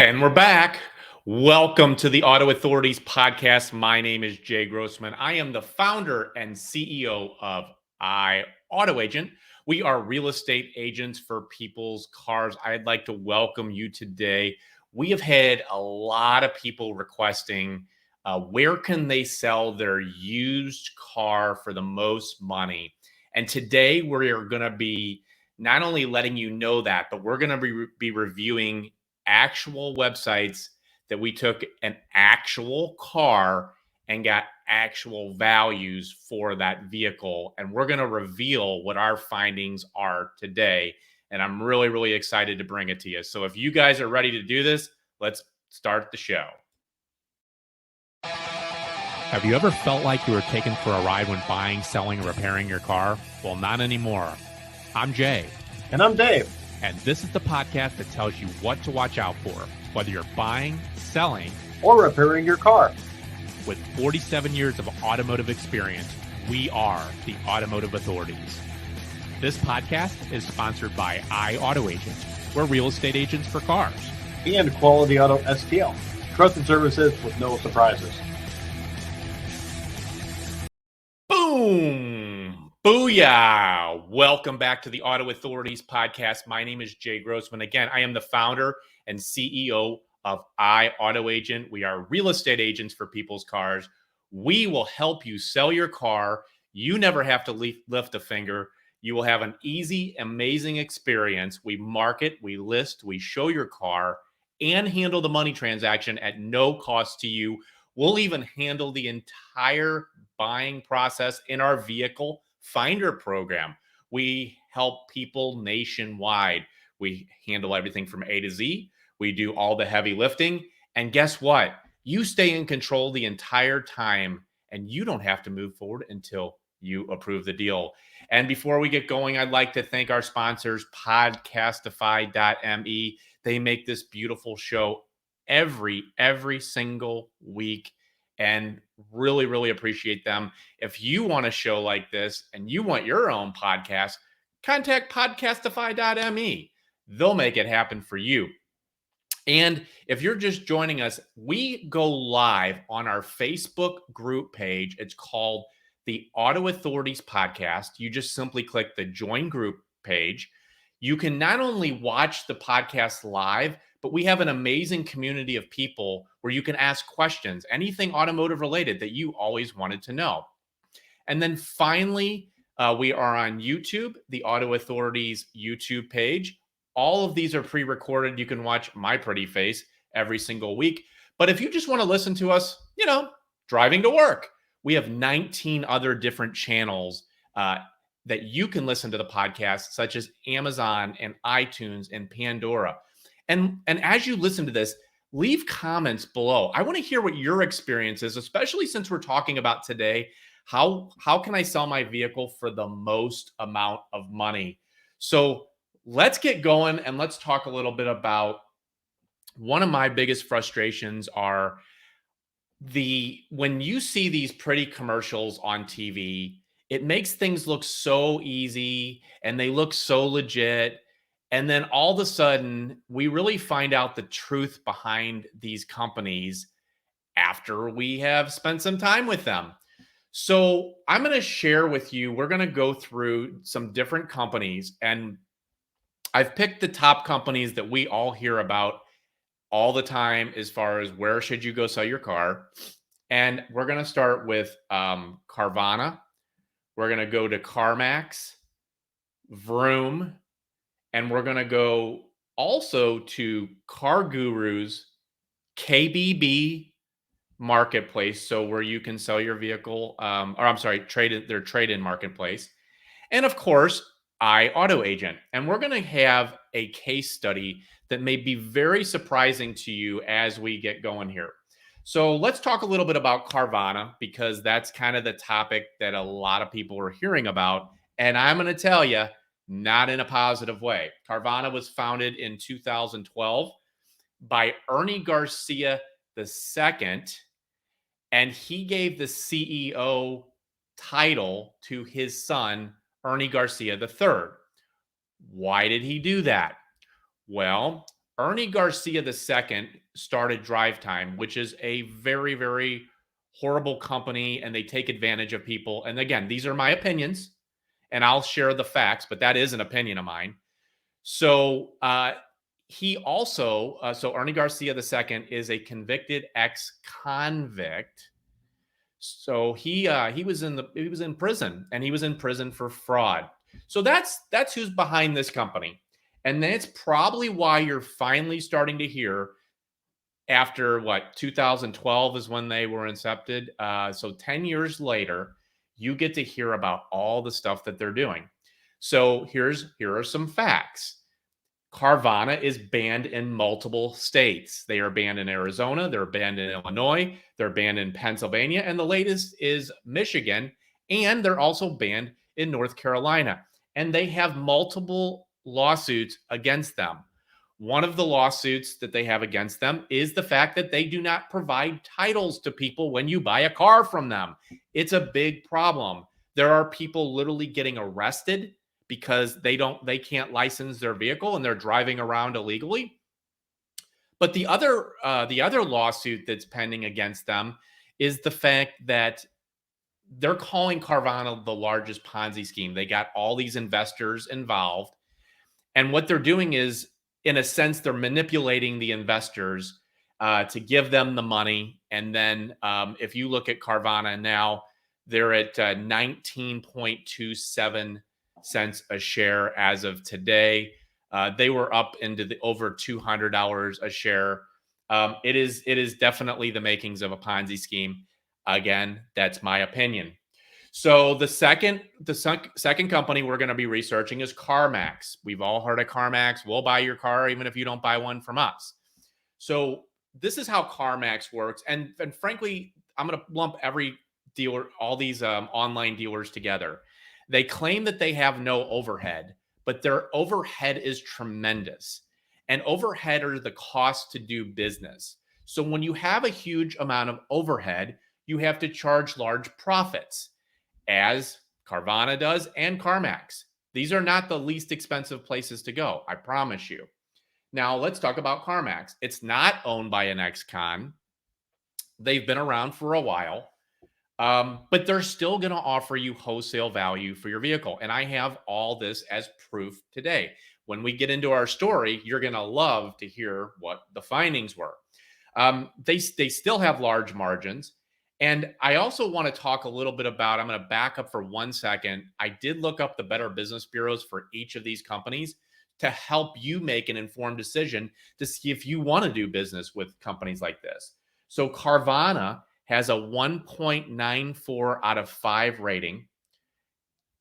And we're back. Welcome to the Auto Authorities Podcast. My name is Jay Grossman. I am the founder and CEO of AutoAgent. We are real estate agents for people's cars. I'd like to welcome you today. We have had a lot of people requesting where can they sell their used car for the most money. And today we're going to be not only letting you know that, but we're going to be reviewing actual websites that we took an actual car and got actual values for that vehicle. And we're going to reveal what our findings are today. And I'm really, really excited to bring it to you. So if you guys are ready to do this, let's start the show. Have you ever felt like you were taken for a ride when buying, selling, or repairing your car? Well, not anymore. I'm Jay. And I'm Dave. And this is the podcast that tells you what to watch out for, whether you're buying, selling, or repairing your car. With 47 years of automotive experience, we are the Automotive Authorities. This podcast is sponsored by AutoAgent. We're real estate agents for cars. And Quality Auto STL. Trusted services with no surprises. Boom! Booyah! Welcome back to the Auto Authorities Podcast. My name is Jay Grossman. Again, I am the founder and CEO of AutoAgent. We are real estate agents for people's cars. We will help you sell your car. You never have to lift a finger. You will have an easy, amazing experience. We market, we list, we show your car, and handle the money transaction at no cost to you. We'll even handle the entire buying process in our vehicle finder program. We help people nationwide. We handle everything from A to Z. We do all the heavy lifting. And guess what? You stay in control the entire time, and you don't have to move forward until you approve the deal. And before we get going, I'd like to thank our sponsors, Podcastify.me. They make this beautiful show every single week, and really, really appreciate them. If you want a show like this and you want your own podcast, contact Podcastify.me. They'll make it happen for you. And if you're just joining us, we go live on our Facebook group page. It's called the Auto Authorities Podcast. You just simply click the join group page. You can not only watch the podcast live, but we have an amazing community of people where you can ask questions, anything automotive related that you always wanted to know. And then finally, we are on YouTube, the Auto Authorities YouTube page. All of these are pre-recorded. You can watch my pretty face every single week. But if you just want to listen to us, driving to work, we have 19 other different channels that you can listen to the podcast, such as Amazon and iTunes and Pandora. And as you listen to this, leave comments below. I want to hear what your experience is, especially since we're talking about today, how can I sell my vehicle for the most amount of money? So let's get going and let's talk a little bit about one of my biggest frustrations are when you see these pretty commercials on TV, it makes things look so easy and they look so legit. And then all of a sudden, we really find out the truth behind these companies after we have spent some time with them. So I'm going to share with you, we're going to go through some different companies, and I've picked the top companies that we all hear about all the time as far as where should you go sell your car. And we're going to start with Carvana. We're going to go to CarMax, Vroom, and we're going to go also to Car Guru's KBB marketplace. So where you can sell your vehicle, their trade-in marketplace. And of course, AutoAgent. And we're going to have a case study that may be very surprising to you as we get going here. So let's talk a little bit about Carvana, because that's kind of the topic that a lot of people are hearing about. And I'm going to tell you, not in a positive way. Carvana was founded in 2012 by Ernie Garcia II, and he gave the CEO title to his son, Ernie Garcia III. Why did he do that? Well, Ernie Garcia II started Drive Time, which is a very, very horrible company, and they take advantage of people. And again, these are my opinions, and I'll share the facts, but that is an opinion of mine. So he also, so Ernie Garcia II is a convicted ex-convict. So he was in prison, and he was in prison for fraud. So that's who's behind this company, and that's probably why you're finally starting to hear after what 2012 is when they were incepted. So 10 years later, you get to hear about all the stuff that they're doing. So here are some facts. Carvana is banned in multiple states. They are banned in Arizona, they're banned in Illinois, they're banned in Pennsylvania, and the latest is Michigan, and they're also banned in North Carolina. And they have multiple lawsuits against them. One of the lawsuits that they have against them is the fact that they do not provide titles to people when you buy a car from them. It's a big problem. There are people literally getting arrested because they can't license their vehicle and they're driving around illegally. But the other lawsuit that's pending against them is the fact that they're calling Carvana the largest Ponzi scheme. They got all these investors involved, and what they're doing is, in a sense, they're manipulating the investors to give them the money. And then if you look at Carvana now, they're at 19.27 cents a share as of today. They were up into the over $200 a share. It is definitely the makings of a Ponzi scheme. Again, that's my opinion. So the second company we're going to be researching is CarMax. We've all heard of CarMax. We'll buy your car even if you don't buy one from us. So this is how CarMax works. And frankly, I'm going to lump every dealer, all these online dealers together. They claim that they have no overhead, but their overhead is tremendous. And overhead are the cost to do business. So when you have a huge amount of overhead, you have to charge large profits, as Carvana does and CarMax. These are not the least expensive places to go, I promise you. Now, let's talk about CarMax. It's not owned by an ex-con. They've been around for a while, but they're still going to offer you wholesale value for your vehicle. And I have all this as proof today. When we get into our story, you're going to love to hear what the findings were. They still have large margins. And I also want to talk a little bit about, I'm going to back up for 1 second. I did look up the Better Business Bureaus for each of these companies to help you make an informed decision to see if you want to do business with companies like this. So Carvana has a 1.94 out of 5 rating,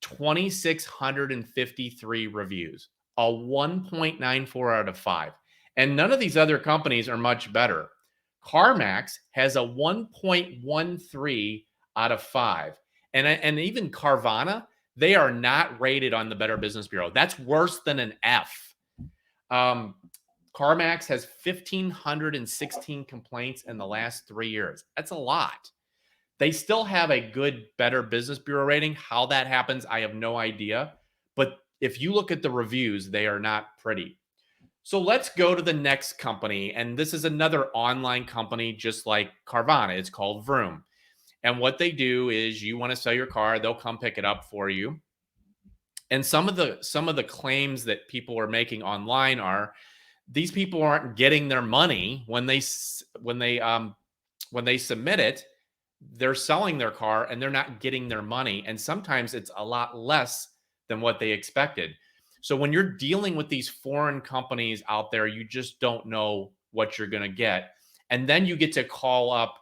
2,653 reviews, a 1.94 out of 5. And none of these other companies are much better. CarMax has a 1.13 out of 5. And even Carvana, they are not rated on the Better Business Bureau. That's worse than an F. CarMax has 1,516 complaints in the last 3 years. That's a lot. They still have a good Better Business Bureau rating. How that happens, I have no idea. But if you look at the reviews, they are not pretty. So let's go to the next company. And this is another online company just like Carvana. It's called Vroom. And what they do is, you want to sell your car, they'll come pick it up for you. And some of the claims that people are making online are these people aren't getting their money when they submit it. They're selling their car and they're not getting their money. And sometimes it's a lot less than what they expected. So when you're dealing with these foreign companies out there, you just don't know what you're going to get. And then you get to call up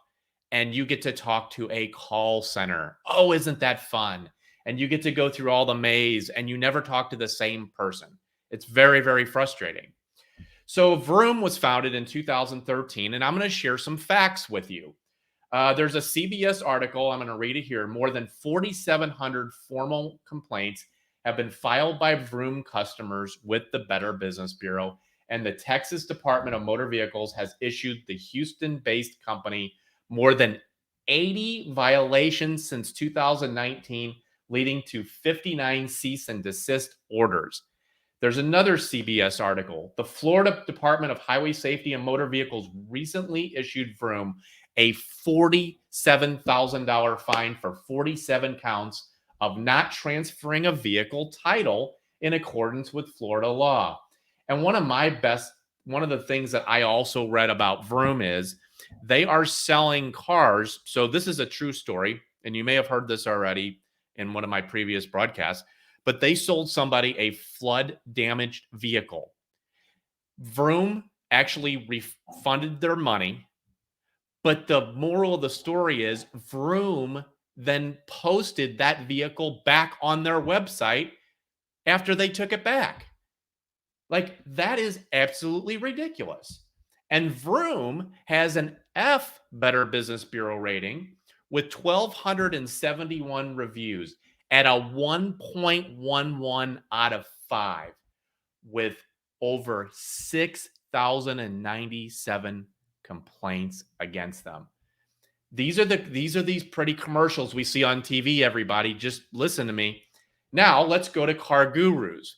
and you get to talk to a call center. Oh, isn't that fun? And you get to go through all the maze and you never talk to the same person. It's very, very frustrating. So Vroom was founded in 2013, and I'm going to share some facts with you. There's a CBS article. I'm going to read it here. More than 4,700 formal complaints have been filed by Vroom customers with the Better Business Bureau, and the Texas Department of Motor Vehicles has issued the Houston-based company more than 80 violations since 2019, leading to 59 cease and desist orders. There's another CBS article. The Florida Department of Highway Safety and Motor Vehicles recently issued Vroom a $47,000 fine for 47 counts of not transferring a vehicle title in accordance with Florida law. And one of the things that I also read about Vroom is they are selling cars. So this is a true story, and you may have heard this already in one of my previous broadcasts, but they sold somebody a flood damaged vehicle. Vroom actually refunded their money, but the moral of the story is Vroom then posted that vehicle back on their website after they took it back. Like, that is absolutely ridiculous. And Vroom has an F Better Business Bureau rating with 1,271 reviews at a 1.11 out of 5 with over 6,097 complaints against them. These are these pretty commercials we see on TV, everybody. Just listen to me. Now, let's go to Car Gurus.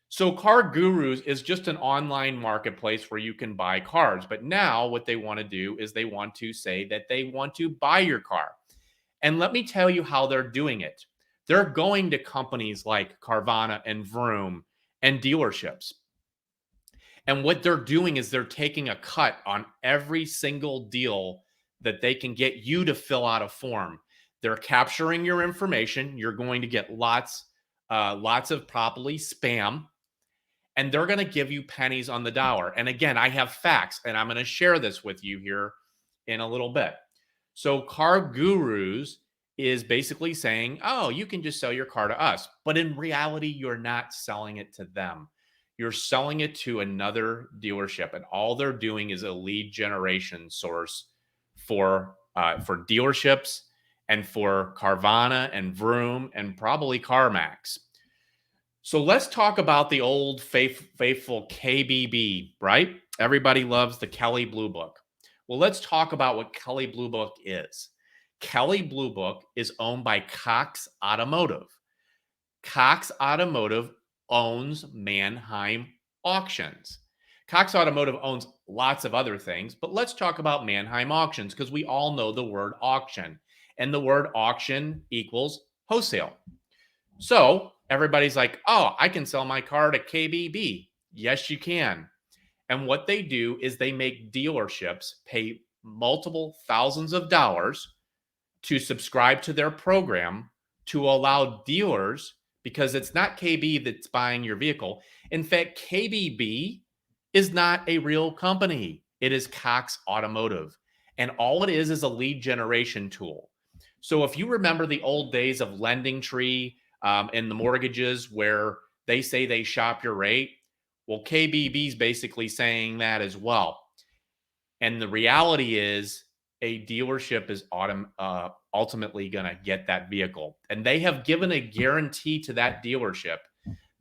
So Car Gurus is just an online marketplace where you can buy cars. But now what they want to do is they want to say that they want to buy your car. And let me tell you how they're doing it. They're going to companies like Carvana and Vroom and dealerships. And what they're doing is they're taking a cut on every single deal that they can get you to fill out a form. They're capturing your information. You're going to get lots of probably spam, and they're going to give you pennies on the dollar. And again, I have facts, and I'm going to share this with you here in a little bit. So Car Gurus is basically saying, oh, you can just sell your car to us. But in reality, you're not selling it to them. You're selling it to another dealership, and all they're doing is a lead generation source for dealerships and for Carvana and Vroom and probably CarMax. So let's talk about the old faithful KBB, right? Everybody loves the Kelley Blue Book. Well, let's talk about what Kelley Blue Book is. Kelley Blue Book is owned by Cox Automotive. Cox Automotive owns Manheim Auctions. Cox Automotive owns lots of other things, but let's talk about Manheim Auctions because we all know the word auction, and the word auction equals wholesale. So everybody's like, oh, I can sell my car to KBB. Yes, you can. And what they do is they make dealerships pay multiple thousands of dollars to subscribe to their program to allow dealers, because it's not KB that's buying your vehicle. In fact, KBB is not a real company. It is Cox Automotive. And all it is a lead generation tool. So if you remember the old days of Lending Tree and the mortgages where they say they shop your rate, well, KBB is basically saying that as well. And the reality is a dealership is ultimately going to get that vehicle. And they have given a guarantee to that dealership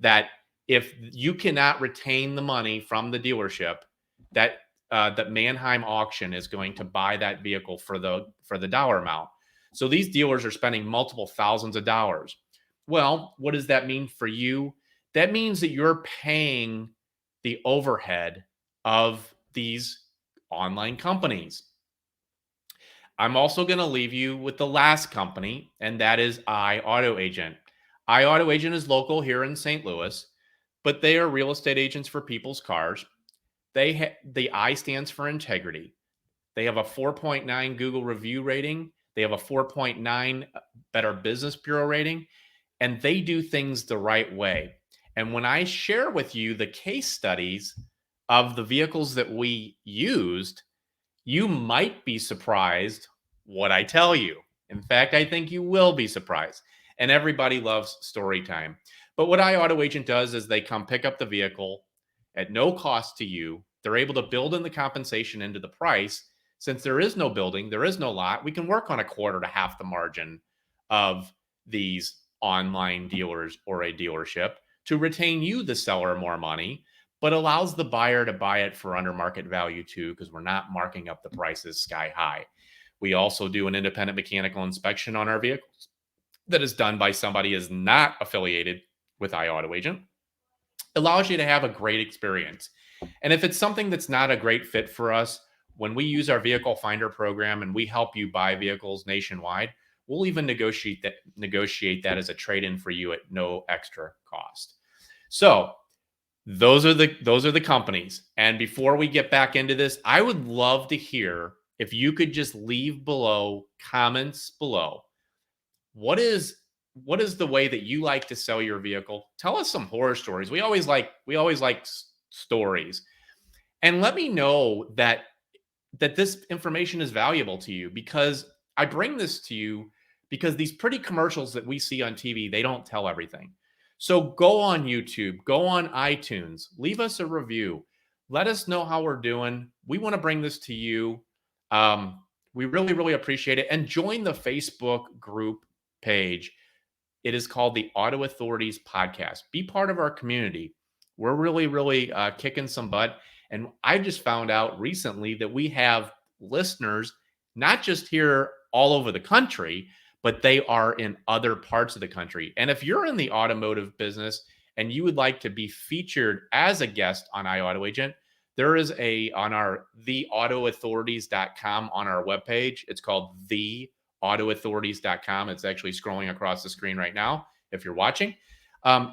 that if you cannot retain the money from the dealership, that Manheim Auction is going to buy that vehicle for the dollar amount. So these dealers are spending multiple thousands of dollars. Well, what does that mean for you? That means that you're paying the overhead of these online companies. I'm also going to leave you with the last company, and that is AutoAgent. AutoAgent is local here in St. Louis, but they are real estate agents for people's cars. The I stands for integrity. They have a 4.9 Google review rating. They have a 4.9 Better Business Bureau rating, and they do things the right way. And when I share with you the case studies of the vehicles that we used, you might be surprised what I tell you. In fact, I think you will be surprised. And everybody loves story time. But what AutoAgent does is they come pick up the vehicle at no cost to you. They're able to build in the compensation into the price. Since there is no building, there is no lot, we can work on a quarter to half the margin of these online dealers or a dealership to retain you, the seller, more money, but allows the buyer to buy it for under market value too, because we're not marking up the prices sky high. We also do an independent mechanical inspection on our vehicles that is done by somebody who is not affiliated with AutoAgent. allows you to have a great experience. And if it's something that's not a great fit for us, when we use our vehicle finder program and we help you buy vehicles nationwide, we'll even negotiate that as a trade-in for you at no extra cost. So those are the companies. And before we get back into this, I would love to hear if you could just leave comments below. What is the way that you like to sell your vehicle? Tell us some horror stories. We always like stories. And let me know that this information is valuable to you, because I bring this to you because these pretty commercials that we see on TV, they don't tell everything. So go on YouTube, go on iTunes, leave us a review. Let us know how we're doing. We want to bring this to you. We really, really appreciate it. And join the Facebook group page. It is called the Auto Authorities Podcast. Be part of our community. We're really, really kicking some butt. And I just found out recently that we have listeners, not just here all over the country, but they are in other parts of the country. And if you're in the automotive business and you would like to be featured as a guest on iAutoAgent, there is on our theautoauthorities.com on our webpage. It's called theautoauthorities.com. It's actually scrolling across the screen right now if you're watching.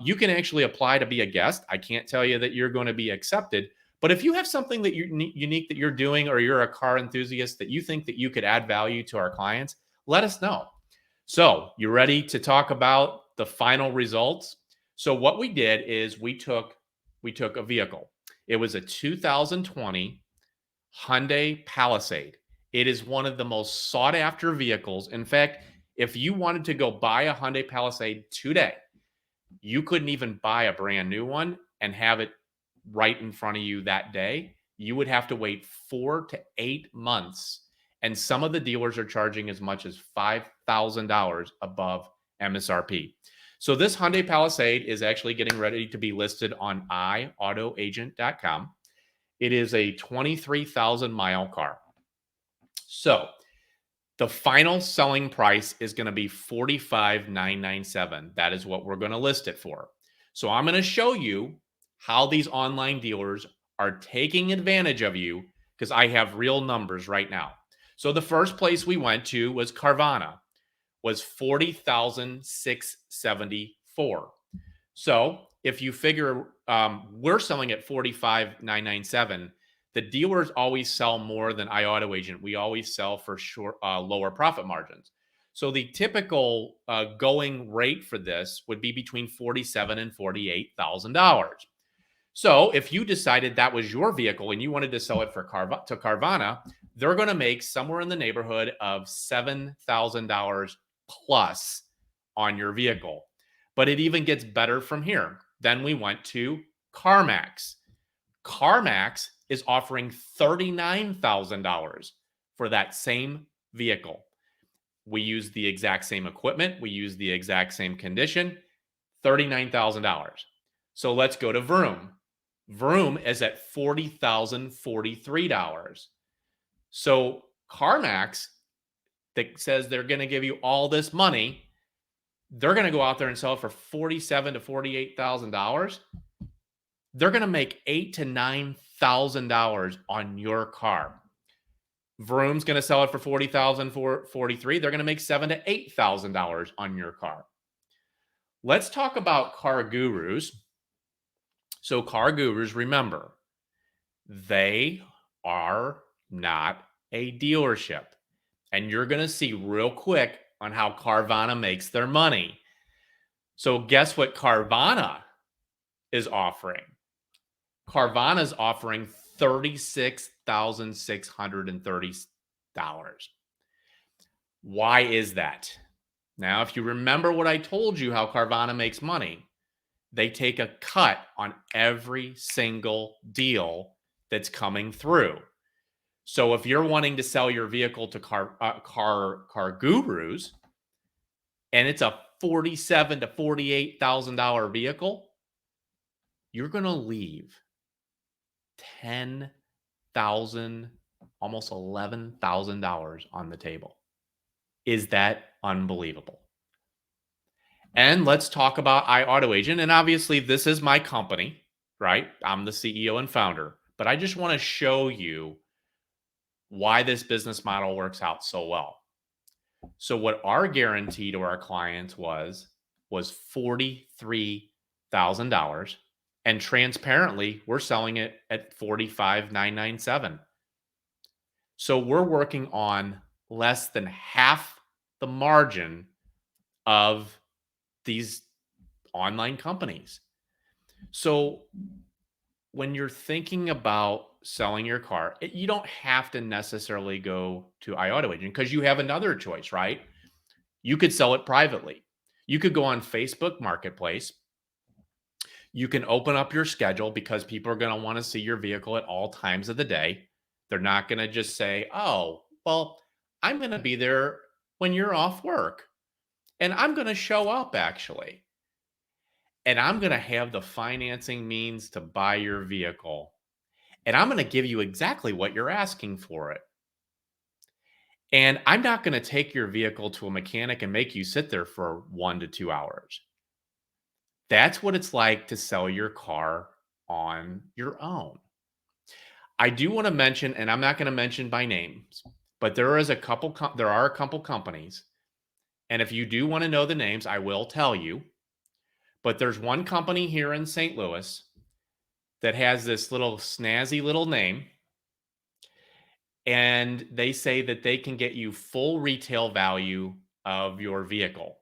You can actually apply to be a guest. I can't tell you that you're going to be accepted, but if you have something that you're unique that you're doing, or you're a car enthusiast that you think that you could add value to our clients, let us know. So you ready to talk about the final results? So what we did is we took a vehicle. It was a 2020 Hyundai Palisade. It is one of the most sought after vehicles. In fact, if you wanted to go buy a Hyundai Palisade today, you couldn't even buy a brand new one and have it right in front of you that day. You would have to wait 4 to 8 months. And some of the dealers are charging as much as $5,000 above MSRP. So this Hyundai Palisade is actually getting ready to be listed on iAutoAgent.com. It is a 23,000 mile car. So the final selling price is going to be $45,997. That is what we're going to list it for. So I'm going to show you how these online dealers are taking advantage of you, because I have real numbers right now. So the first place we went to was Carvana, was $40,674. So if you figure we're selling at $45,997, the dealers always sell more than iAutoAgent. We always sell for lower profit margins. So the typical going rate for this would be between $47,000 and $48,000. So if you decided that was your vehicle and you wanted to sell it to Carvana, they're going to make somewhere in the neighborhood of $7,000 plus on your vehicle. But it even gets better from here. Then we went to CarMax. CarMax is offering $39,000 for that same vehicle. We use the exact same equipment. We use the exact same condition, $39,000. So let's go to Vroom. Vroom is at $40,043. So CarMax, that says they're going to give you all this money, they're going to go out there and sell it for $47,000 to $48,000. They're going to make $8,000 to $9,000 on your car. Vroom's going to sell it for $40,043. They're going to make $7,000 to $8,000 on your car. Let's talk about Car Gurus. So Car Gurus, remember, they are not a dealership. And you're going to see real quick on how Carvana makes their money. So guess what Carvana is offering? Carvana is offering $36,630. Why is that? Now, if you remember what I told you, how Carvana makes money, they take a cut on every single deal that's coming through. So if you're wanting to sell your vehicle to Car Gurus, and it's a $47,000 to $48,000 vehicle, you're going to leave $10,000, almost $11,000 on the table. Is that unbelievable? And let's talk about iAutoAgent. And obviously, this is my company. right? I'm the CEO and founder, but I just want to show you why this business model works out so well. So what our guarantee to our clients was $43,000, and transparently, we're selling it at 45,997. So we're working on less than half the margin of these online companies. So when you're thinking about selling your car, you don't have to necessarily go to iAuto Agent because you have another choice, right? You could sell it privately. You could go on Facebook Marketplace. You can open up your schedule because people are going to want to see your vehicle at all times of the day. They're not going to just say, oh, well, I'm going to be there when you're off work and I'm going to show up actually. And I'm going to have the financing means to buy your vehicle. And I'm going to give you exactly what you're asking for it. And I'm not going to take your vehicle to a mechanic and make you sit there for 1 to 2 hours. That's what it's like to sell your car on your own. I do want to mention, and I'm not going to mention by names, but there are a couple companies, and if you do want to know the names, I will tell you. But there's one company here in St. Louis that has this little snazzy little name, and they say that they can get you full retail value of your vehicle.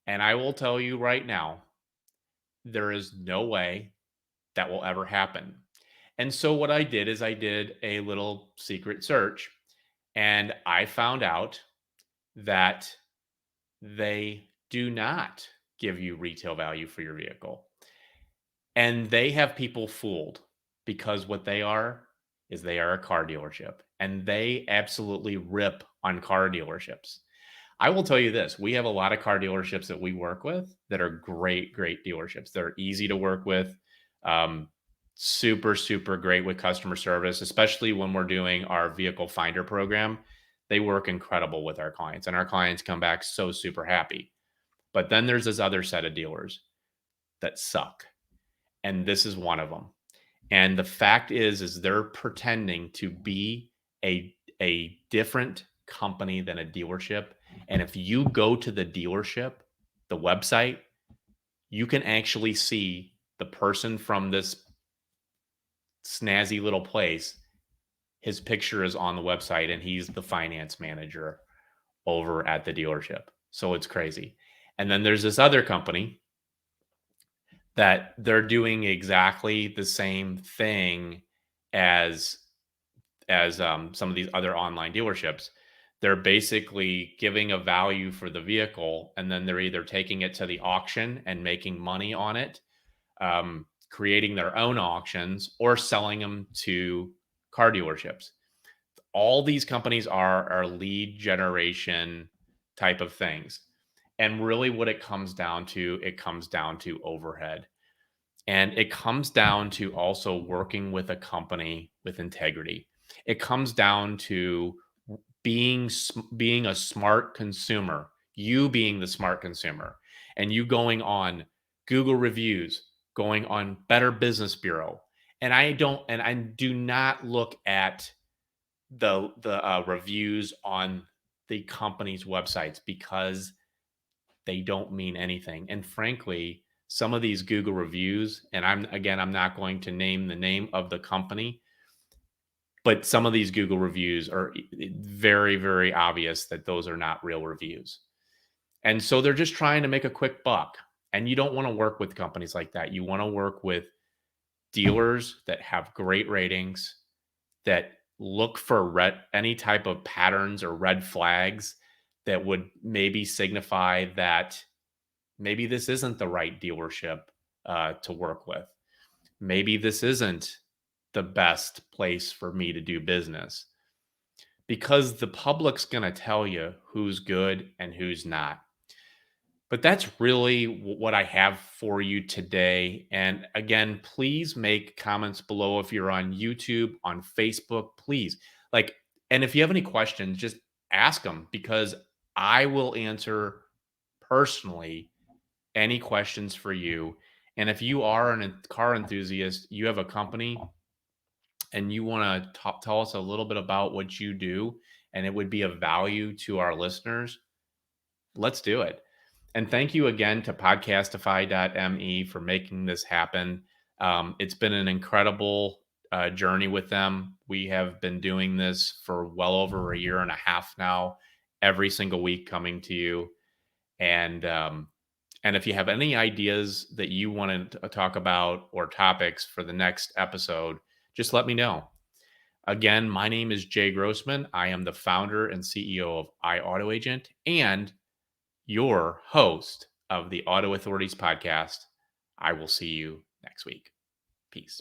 And I will tell you right now, there is no way that will ever happen. And so what I did is I did a little secret search and I found out that they do not give you retail value for your vehicle. And they have people fooled because what they are is they are a car dealership and they absolutely rip on car dealerships. I will tell you this, we have a lot of car dealerships that we work with that are great, great dealerships. They're easy to work with. Um, Super, super great with customer service, especially when we're doing our vehicle finder program. They work incredible with our clients, and our clients come back so super happy. But then there's this other set of dealers that suck, and this is one of them. And the fact is they're pretending to be a different company than a dealership. And if you go to the dealership, the website, you can actually see the person from this snazzy little place. His picture is on the website and he's the finance manager over at the dealership. So it's crazy. And then there's this other company that they're doing exactly the same thing as some of these other online dealerships. They're basically giving a value for the vehicle, and then they're either taking it to the auction and making money on it, creating their own auctions, or selling them to car dealerships. All these companies are lead generation type of things. And really what it comes down to overhead. And it comes down to also working with a company with integrity. It comes down to being a smart consumer, you being the smart consumer, and you going on Google reviews, going on Better Business Bureau. And I do not look at the reviews on the company's websites because they don't mean anything. And frankly, some of these Google reviews, and I'm not going to name the name of the company, but some of these Google reviews are very, very obvious that those are not real reviews. And so they're just trying to make a quick buck. And you don't want to work with companies like that. You want to work with dealers that have great ratings, that look for any type of patterns or red flags that would maybe signify that maybe this isn't the right dealership to work with. Maybe this isn't the best place for me to do business, because the public's going to tell you who's good and who's not. But that's really what I have for you today. And again, please make comments below if you're on YouTube, on Facebook, please. Like, and if you have any questions, just ask them because I will answer personally any questions for you. And if you are a car enthusiast, you have a company and you want to tell us a little bit about what you do, and it would be of value to our listeners, let's do it. And thank you again to podcastify.me for making this happen. It's been an incredible journey with them. We have been doing this for well over a year and a half now, every single week coming to you. And if you have any ideas that you want to talk about or topics for the next episode, just let me know. Again, my name is Jay Grossman. I am the founder and CEO of iAutoAgent and your host of the Auto Authorities Podcast. I will see you next week. Peace.